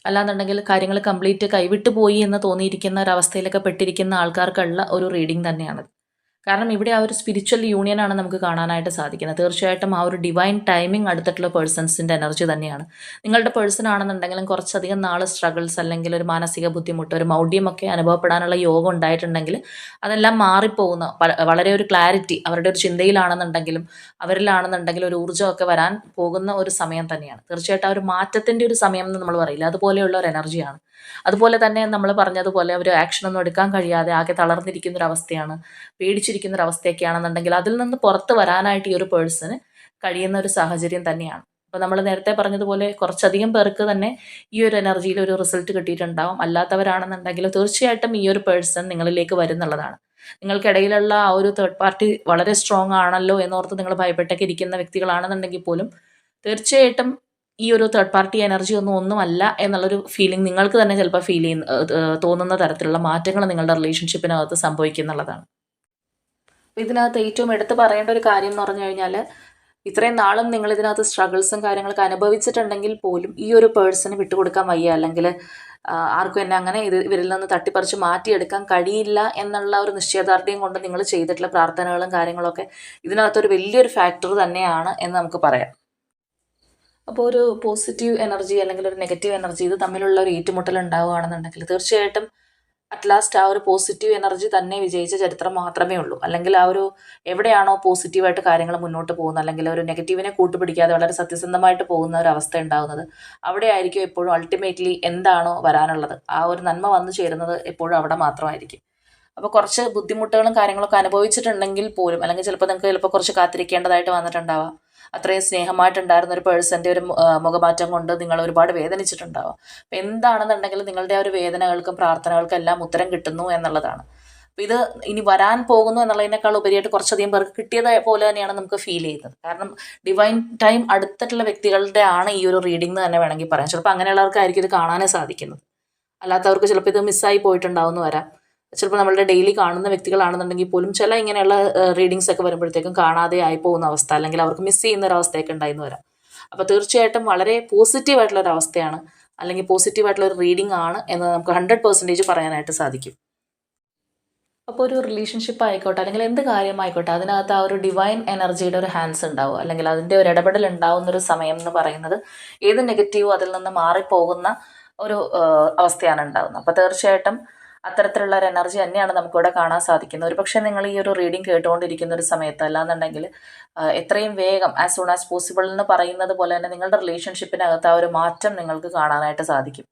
അല്ലാന്നുണ്ടെങ്കിൽ കാര്യങ്ങൾ കംപ്ലീറ്റ് കൈവിട്ടു പോയി എന്ന് തോന്നിയിരിക്കുന്ന ഒരവസ്ഥയിലൊക്കെ പെട്ടിരിക്കുന്ന ആൾക്കാർക്കുള്ള ഒരു റീഡിംഗ് തന്നെയാണ്. കാരണം ഇവിടെ ആ ഒരു സ്പിരിച്വൽ യൂണിയനാണ് നമുക്ക് കാണാനായിട്ട് സാധിക്കുന്നത്. തീർച്ചയായിട്ടും ആ ഒരു ഡിവൈൻ ടൈമിംഗ് അടുത്തിട്ടുള്ള പേഴ്സൺസിൻ്റെ എനർജി തന്നെയാണ്. നിങ്ങളുടെ പേഴ്സൺ ആണെന്നുണ്ടെങ്കിലും കുറച്ചധികം നാൾ സ്ട്രഗിൾസ്, അല്ലെങ്കിൽ ഒരു മാനസിക ബുദ്ധിമുട്ട്, ഒരു മൗഢ്യമൊക്കെ അനുഭവപ്പെടാനുള്ള യോഗം ഉണ്ടായിട്ടുണ്ടെങ്കിൽ അതെല്ലാം മാറിപ്പോകുന്ന, വളരെ ഒരു ക്ലാരിറ്റി അവരുടെ ഒരു ചിന്തയിലാണെന്നുണ്ടെങ്കിലും അവരിലാണെന്നുണ്ടെങ്കിലും ഒരു ഊർജ്ജമൊക്കെ വരാൻ പോകുന്ന ഒരു സമയം തന്നെയാണ്. തീർച്ചയായിട്ടും ആ ഒരു മാറ്റത്തിൻ്റെ ഒരു സമയം എന്ന് നമ്മൾ പറയില്ല, അതുപോലെയുള്ള ഒരു എനർജിയാണ്. അതുപോലെ തന്നെ നമ്മൾ പറഞ്ഞതുപോലെ ഒരു ആക്ഷനൊന്നും എടുക്കാൻ കഴിയാതെ ആകെ തളർന്നിരിക്കുന്ന ഒരു അവസ്ഥയാണ്, പേടിച്ചിരിക്കുന്ന ഒരു അവസ്ഥയൊക്കെ ആണെന്നുണ്ടെങ്കിൽ അതിൽ നിന്ന് പുറത്ത് വരാനായിട്ട് ഈ ഒരു പേഴ്സണ് കഴിയുന്ന ഒരു സാഹചര്യം തന്നെയാണ്. അപ്പോൾ നമ്മൾ നേരത്തെ പറഞ്ഞതുപോലെ കുറച്ചധികം പേർക്ക് തന്നെ ഈ ഒരു എനർജിയിൽ ഒരു റിസൾട്ട് കിട്ടിയിട്ടുണ്ടാവും. അല്ലാത്തവരാണെന്നുണ്ടെങ്കിൽ തീർച്ചയായിട്ടും ഈ ഒരു പേഴ്സൺ നിങ്ങളിലേക്ക് വരുന്നുള്ളതാണ്. നിങ്ങൾക്കിടയിലുള്ള ആ ഒരു തേർഡ് പാർട്ടി വളരെ സ്ട്രോങ് ആണല്ലോ എന്നോർത്ത് നിങ്ങൾ ഭയപ്പെട്ടൊക്കെ ഇരിക്കുന്ന വ്യക്തികളാണെന്നുണ്ടെങ്കിൽ പോലും തീർച്ചയായിട്ടും ഈ ഒരു തേർഡ് പാർട്ടി എനർജി ഒന്നുമല്ല എന്നുള്ളൊരു ഫീലിംഗ് നിങ്ങൾക്ക് തന്നെ ചിലപ്പോൾ തോന്നുന്ന തരത്തിലുള്ള മാറ്റങ്ങൾ നിങ്ങളുടെ റിലേഷൻഷിപ്പിനകത്ത് സംഭവിക്കുന്നുള്ളതാണ്. ഇതിനകത്ത് ഏറ്റവും എടുത്തു പറയേണ്ട ഒരു കാര്യം എന്ന് പറഞ്ഞു കഴിഞ്ഞാൽ, ഇത്രയും നാളും നിങ്ങൾ ഇതിനകത്ത് സ്ട്രഗിൾസും കാര്യങ്ങളൊക്കെ അനുഭവിച്ചിട്ടുണ്ടെങ്കിൽ പോലും ഈ ഒരു പേഴ്സണ് വിട്ടുകൊടുക്കാൻ വയ്യ, അല്ലെങ്കിൽ ആർക്കും എന്നെ അങ്ങനെ ഇവരിൽ നിന്ന് തട്ടിപ്പറിച്ച് മാറ്റിയെടുക്കാൻ കഴിയില്ല എന്നുള്ള ഒരു നിശ്ചയദാർഢ്യം കൊണ്ട് നിങ്ങൾ ചെയ്തിട്ടുള്ള പ്രാർത്ഥനകളും കാര്യങ്ങളൊക്കെ ഇതിനകത്തൊരു വലിയൊരു ഫാക്ടർ തന്നെയാണ് എന്ന് നമുക്ക് പറയാം. അപ്പോൾ ഒരു പോസിറ്റീവ് എനർജി അല്ലെങ്കിൽ ഒരു നെഗറ്റീവ് എനർജി ഇത് തമ്മിലുള്ള ഒരു ഏറ്റുമുട്ടൽ ഉണ്ടാവുകയാണെന്നുണ്ടെങ്കിൽ തീർച്ചയായിട്ടും അറ്റ് ലാസ്റ്റ് ആ ഒരു പോസിറ്റീവ് എനർജി തന്നെ വിജയിച്ച ചരിത്രം മാത്രമേ ഉള്ളൂ. അല്ലെങ്കിൽ ആ ഒരു എവിടെയാണോ പോസിറ്റീവായിട്ട് കാര്യങ്ങൾ മുന്നോട്ട് പോകുന്നത്, അല്ലെങ്കിൽ ഒരു നെഗറ്റീവിനെ കൂട്ടുപിടിക്കാതെ വളരെ സത്യസന്ധമായിട്ട് പോകുന്ന ഒരു അവസ്ഥ ഉണ്ടാകുന്നത്, അവിടെ ആയിരിക്കും എപ്പോഴും അൾട്ടിമേറ്റ്ലി എന്താണോ വരാനുള്ളത് ആ ഒരു നന്മ വന്നു ചേരുന്നത് എപ്പോഴും അവിടെ മാത്രമായിരിക്കും. അപ്പോൾ കുറച്ച് ബുദ്ധിമുട്ടുകളും കാര്യങ്ങളൊക്കെ അനുഭവിച്ചിട്ടുണ്ടെങ്കിൽ പോലും, അല്ലെങ്കിൽ ചിലപ്പോൾ കുറച്ച് കാത്തിരിക്കേണ്ടതായിട്ട് വന്നിട്ടുണ്ടാവാം. അത്രയും സ്നേഹമായിട്ടുണ്ടായിരുന്ന ഒരു പേഴ്സൻ്റെ ഒരു മുഖമാറ്റം കൊണ്ട് നിങ്ങൾ ഒരുപാട് വേദനിച്ചിട്ടുണ്ടാവാം. അപ്പം എന്താണെന്നുണ്ടെങ്കിലും നിങ്ങളുടെ ആ ഒരു വേദനകൾക്കും പ്രാർത്ഥനകൾക്കും എല്ലാം ഉത്തരം കിട്ടുന്നു എന്നുള്ളതാണ്. അപ്പോൾ ഇത് ഇനി വരാൻ പോകുന്നു എന്നുള്ളതിനേക്കാൾ ഉപരിയായിട്ട് കുറച്ചധികം പേർക്ക് കിട്ടിയത് പോലെ തന്നെയാണ് നമുക്ക് ഫീൽ ചെയ്യുന്നത്. കാരണം ഡിവൈൻ ടൈം അടുത്തിട്ടുള്ള വ്യക്തികളുടെ ആണ് ഈ ഒരു റീഡിംഗ് എന്ന് തന്നെ വേണമെങ്കിൽ പറയാം. ചിലപ്പോൾ അങ്ങനെയുള്ളവർക്കായിരിക്കും ഇത് കാണാനേ സാധിക്കുന്നത്. അല്ലാത്തവർക്ക് ചിലപ്പോൾ ഇത് മിസ്സായി പോയിട്ടുണ്ടാവും എന്ന് വരാം. ചിലപ്പോൾ നമ്മളുടെ ഡെയിലി കാണുന്ന വ്യക്തികളാണെന്നുണ്ടെങ്കിൽ പോലും ചില ഇങ്ങനെയുള്ള റീഡിങ്സ് ഒക്കെ വരുമ്പോഴത്തേക്കും കാണാതെ ആയി പോകുന്ന അവസ്ഥ, അല്ലെങ്കിൽ അവർക്ക് മിസ് ചെയ്യുന്ന ഒരു അവസ്ഥയൊക്കെ ഉണ്ടായിന്ന് വരാം. അപ്പോൾ തീർച്ചയായിട്ടും വളരെ പോസിറ്റീവായിട്ടുള്ള ഒരു അവസ്ഥയാണ്, അല്ലെങ്കിൽ പോസിറ്റീവായിട്ടുള്ള ഒരു റീഡിംഗ് ആണ് എന്ന് നമുക്ക് 100% പറയാനായിട്ട് സാധിക്കും. അപ്പോൾ ഒരു റിലേഷൻഷിപ്പ് ആയിക്കോട്ടെ, അല്ലെങ്കിൽ എന്ത് കാര്യമായിക്കോട്ടെ, അതിനകത്ത് ആ ഒരു ഡിവൈൻ എനർജിയുടെ ഒരു ഹാൻഡ്സ് ഉണ്ടാവും, അല്ലെങ്കിൽ അതിൻ്റെ ഒരു ഇടപെടൽ ഉണ്ടാവുന്നൊരു സമയം എന്ന് പറയുന്നത് ഏത് നെഗറ്റീവും അതിൽ നിന്ന് മാറിപ്പോകുന്ന ഒരു അവസ്ഥയാണ് ഉണ്ടാകുന്നത്. അപ്പോൾ തീർച്ചയായിട്ടും അത്തരത്തിലുള്ള ഒരു എനർജി തന്നെയാണ് നമുക്കിവിടെ കാണാൻ സാധിക്കുന്നത്. ഒരു പക്ഷേ നിങ്ങൾ ഈ ഒരു റീഡിംഗ് കേട്ടുകൊണ്ടിരിക്കുന്ന ഒരു സമയത്ത്, അല്ലാന്നുണ്ടെങ്കിൽ എത്രയും വേഗം ആസ് സൂൺ ആസ് പോസിബിൾ എന്ന് പറയുന്നത് പോലെ തന്നെ നിങ്ങളുടെ റിലേഷൻഷിപ്പിനകത്ത് ആ ഒരു മാറ്റം നിങ്ങൾക്ക് കാണാനായിട്ട് സാധിക്കും.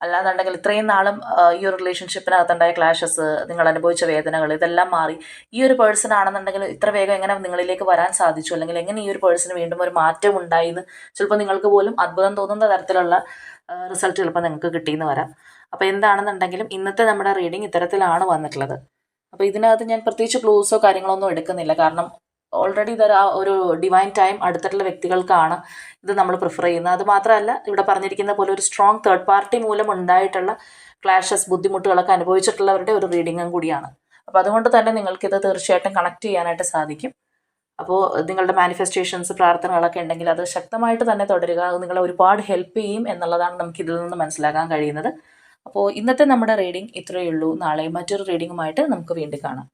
അല്ലാന്നുണ്ടെങ്കിൽ ഇത്രയും നാളും ഈ ഒരു റിലേഷൻഷിപ്പിനകത്തുണ്ടായ ക്ലാഷസ്, നിങ്ങൾ അനുഭവിച്ച വേദനകൾ, ഇതെല്ലാം മാറി ഈ ഒരു പേഴ്സൺ ആണെന്നുണ്ടെങ്കിൽ ഇത്ര വേഗം എങ്ങനെ നിങ്ങളിലേക്ക് വരാൻ സാധിച്ചു, അല്ലെങ്കിൽ എങ്ങനെ ഈ ഒരു പേഴ്സണ് വീണ്ടും ഒരു മാറ്റം ഉണ്ടായിന്ന് ചിലപ്പോൾ നിങ്ങൾക്ക് പോലും അത്ഭുതം തോന്നുന്ന തരത്തിലുള്ള റിസൾട്ട് ചിലപ്പോൾ നിങ്ങൾക്ക് കിട്ടിയെന്ന് വരാം. അപ്പോൾ എന്താണെന്നുണ്ടെങ്കിലും ഇന്നത്തെ നമ്മുടെ റീഡിംഗ് ഇത്തരത്തിലാണ് വന്നിട്ടുള്ളത്. അപ്പോൾ ഇതിനകത്ത് ഞാൻ പ്രത്യേകിച്ച് ക്ലൂസോ കാര്യങ്ങളോ ഒന്നും എടുക്കുന്നില്ല. കാരണം ഓൾറെഡി ഇത് ആ ഒരു ഡിവൈൻ ടൈം അടുത്തിട്ടുള്ള വ്യക്തികൾക്കാണ് ഇത് നമ്മൾ പ്രിഫർ ചെയ്യുന്നത്. അത് മാത്രമല്ല, ഇവിടെ പറഞ്ഞിരിക്കുന്ന പോലെ ഒരു സ്ട്രോങ് തേർഡ് പാർട്ടി മൂലം ഉണ്ടായിട്ടുള്ള ക്ലാഷസ്, ബുദ്ധിമുട്ടുകളൊക്കെ അനുഭവിച്ചിട്ടുള്ളവരുടെ ഒരു റീഡിങ്ങും കൂടിയാണ്. അപ്പോൾ അതുകൊണ്ട് തന്നെ നിങ്ങൾക്കിത് തീർച്ചയായിട്ടും കണക്ട് ചെയ്യാനായിട്ട് സാധിക്കും. അപ്പോൾ നിങ്ങളുടെ മാനിഫെസ്റ്റേഷൻസ്, പ്രാർത്ഥനകളൊക്കെ ഉണ്ടെങ്കിൽ അത് ശക്തമായിട്ട് തന്നെ തുടരുക. അത് നിങ്ങളെ ഒരുപാട് ഹെൽപ്പ് ചെയ്യും എന്നുള്ളതാണ് നമുക്ക് ഇതിൽ നിന്ന് മനസ്സിലാക്കാൻ കഴിയുന്നത്. അപ്പോൾ ഇന്നത്തെ നമ്മുടെ റീഡിംഗ് ഇത്രയേ ഉള്ളൂ. നാളെ മറ്റൊരു റീഡിങ്ങുമായിട്ട് നമുക്ക് വീണ്ടും കാണാം.